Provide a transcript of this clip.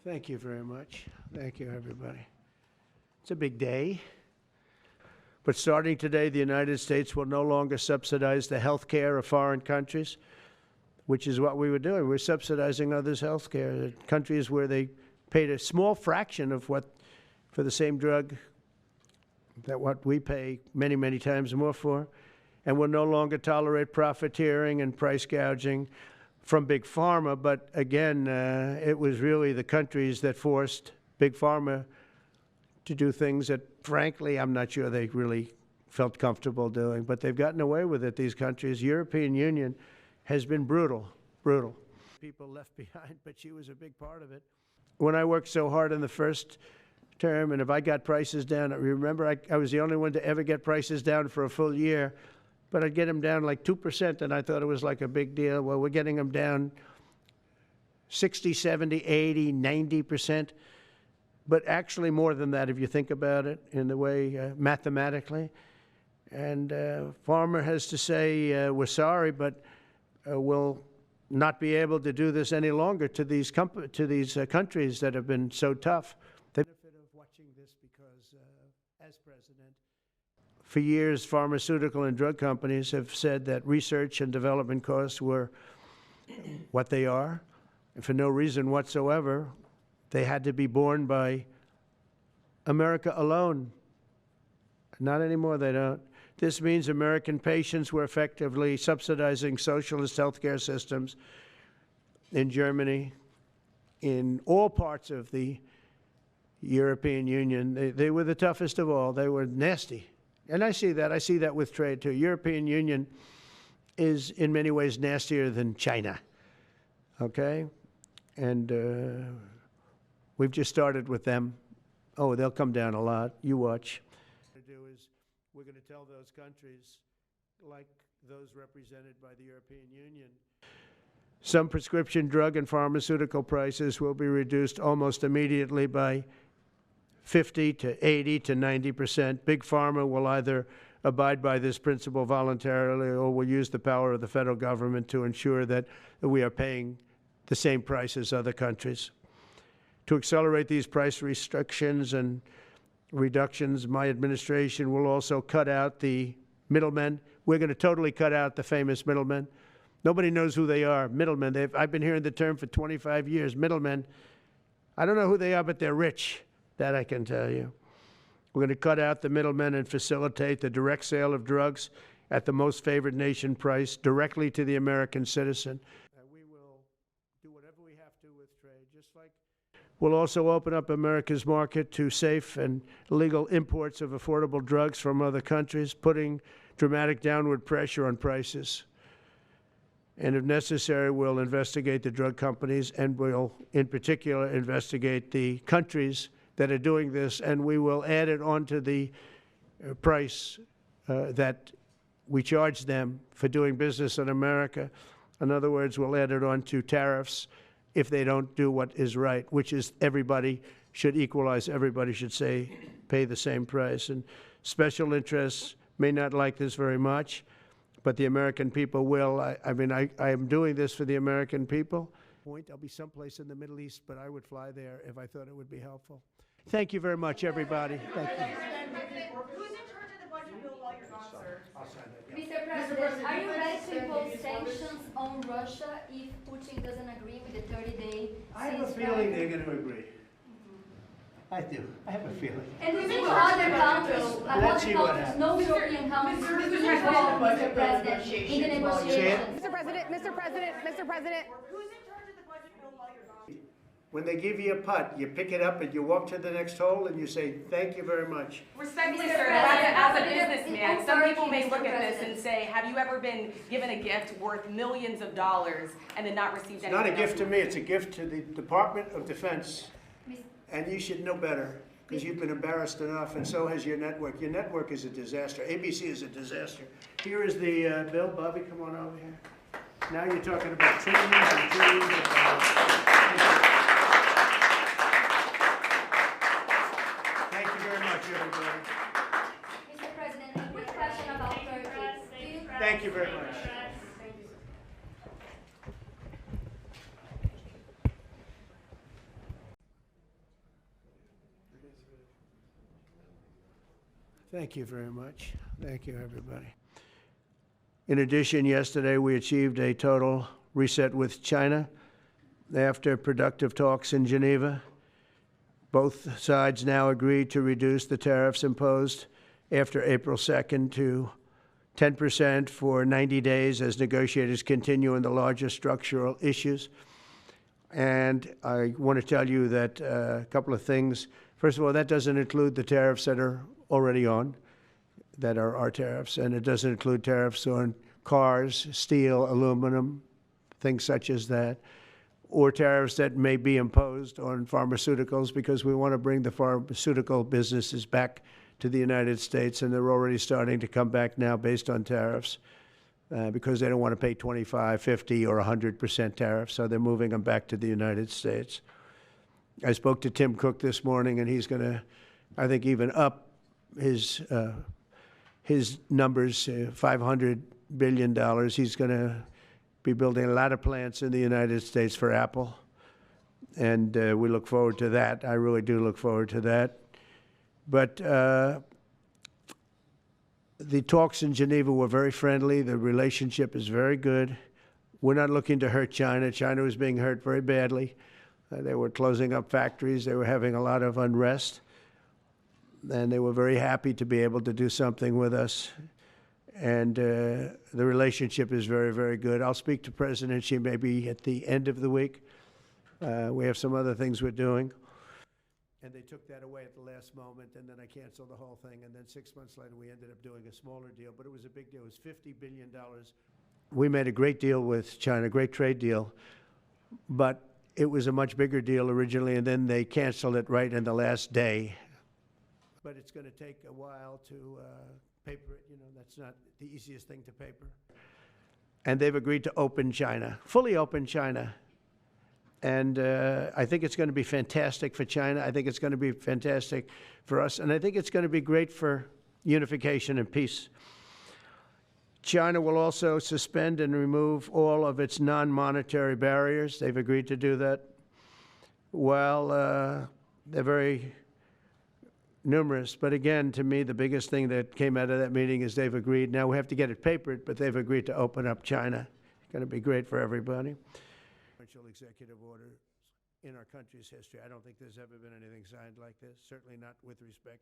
Thank you very much. Thank you, everybody. It's a big day. But starting today, the United States will no longer subsidize the health care of foreign countries, which is what we were doing. We're subsidizing others' health care. Countries where they paid a small fraction of what, for the same drug, that what we pay many, many times more for. And we'll no longer tolerate profiteering and price gouging from Big Pharma, but again, it was really the countries that forced Big Pharma to do things that, frankly, I'm not sure they really felt comfortable doing, but they've gotten away with it, these countries. European Union has been brutal, brutal. People left behind, but she was a big part of it. When I worked so hard in the first term, and if I got prices down, remember I was the only one to ever get prices down for a full year, but I'd get them down like 2%, and I thought it was like a big deal. Well, we're getting them down 60, 70, 80, 90%, but actually more than that if you think about it in the way mathematically. And Pharma has to say, we're sorry, but we'll not be able to do this any longer to these countries that have been so tough. The benefit of watching this because as president, for years, pharmaceutical and drug companies have said that research and development costs were what they are, and for no reason whatsoever. They had to be borne by America alone. Not anymore, they don't. This means American patients were effectively subsidizing socialist healthcare systems in Germany, in all parts of the European Union. They were the toughest of all. They were nasty. And I see that. I see that with trade, too. European Union is, in many ways, nastier than China, okay? And we've just started with them. Oh, they'll come down a lot. You watch. What we're going to do is we're going to tell those countries, like those represented by the European Union, some prescription drug and pharmaceutical prices will be reduced almost immediately by 50 to 80 to 90%. Big Pharma will either abide by this principle voluntarily or will use the power of the federal government to ensure that we are paying the same price as other countries. To accelerate these price restrictions and reductions, my administration will also cut out the middlemen. We're going to totally cut out the famous middlemen. Nobody knows who they are, middlemen. I've been hearing the term for 25 years, middlemen. I don't know who they are, but they're rich. That I can tell you. We're going to cut out the middlemen and facilitate the direct sale of drugs at the most favored nation price directly to the American citizen. We will do whatever we have to with trade, just like we'll also open up America's market to safe and legal imports of affordable drugs from other countries, putting dramatic downward pressure on prices. And if necessary, we'll investigate the drug companies and we'll, in particular, investigate the countries that are doing this, and we will add it onto the price that we charge them for doing business in America. In other words, we'll add it onto tariffs if they don't do what is right, which is everybody should equalize. Everybody should say, pay the same price. And special interests may not like this very much, but the American people will. I am doing this for the American people. I'll be someplace in the Middle East, but I would fly there if I thought it would be helpful. Thank you very much, everybody. Thank you. Who's in charge of the budget bill while you're gone, sir? Mr. President, are you ready to impose sanctions on Russia if Putin doesn't agree with the 30-day ceasefire? I have a feeling they're going to agree. I do. I have a feeling. And we think other countries, no European countries, involved, Mr. President, in the negotiations. Mr. President, Mr. President, Mr. President. Who's in charge of the budget bill while you're gone? When they give you a putt, you pick it up and you walk to the next hole and you say, thank you very much. Respectfully, sir, as a businessman, some people may look at this and say, have you ever been given a gift worth millions of dollars and then not received anything? It's not a gift to me, it's a gift to the Department of Defense. And you should know better, because you've been embarrassed enough, and so has your network. Your network is a disaster. ABC is a disaster. Here is the bill. Bobby, come on over here. Now you're talking about trillions and trillions of dollars. Thank you very much, everybody. Mr. President, a quick question about Turkey. Thank you very much. Thank you very much. Thank you, everybody. In addition, yesterday we achieved a total reset with China after productive talks in Geneva. Both sides now agreed to reduce the tariffs imposed after April 2nd to 10% for 90 days as negotiators continue on the larger structural issues. And I want to tell you that a couple of things. First of all, that doesn't include the tariffs that are already on, that are our tariffs, and it doesn't include tariffs on cars, steel, aluminum, things such as that, or tariffs that may be imposed on pharmaceuticals, because we want to bring the pharmaceutical businesses back to the United States, and they're already starting to come back now based on tariffs because they don't want to pay 25, 50, or 100% tariffs, so they're moving them back to the United States. I spoke to Tim Cook this morning, and he's going to, I think, even up his numbers, $500 billion. He's going to be building a lot of plants in the United States for Apple, and we look forward to that. I really do look forward to that. But the talks in Geneva were very friendly. The relationship is very good. We're not looking to hurt China. China was being hurt very badly. They were closing up factories. They were having a lot of unrest. And they were very happy to be able to do something with us. And the relationship is very, very good. I'll speak to President Xi maybe at the end of the week. We have some other things we're doing. And they took that away at the last moment, and then I canceled the whole thing. And then 6 months later, we ended up doing a smaller deal, but it was a big deal. It was $50 billion. We made a great deal with China, great trade deal, but it was a much bigger deal originally, and then they canceled it right in the last day. But it's going to take a while to paper it. You know, that's not the easiest thing to paper. And they've agreed to open China, fully open China. And I think it's going to be fantastic for China. I think it's going to be fantastic for us. And I think it's going to be great for unification and peace. China will also suspend and remove all of its non-monetary barriers. They've agreed to do that. Well, they're very numerous. But again, to me, the biggest thing that came out of that meeting is they've agreed. Now we have to get it papered, but they've agreed to open up China. It's going to be great for everybody. Executive order in our country's history. I don't think there's ever been anything signed like this, certainly not with respect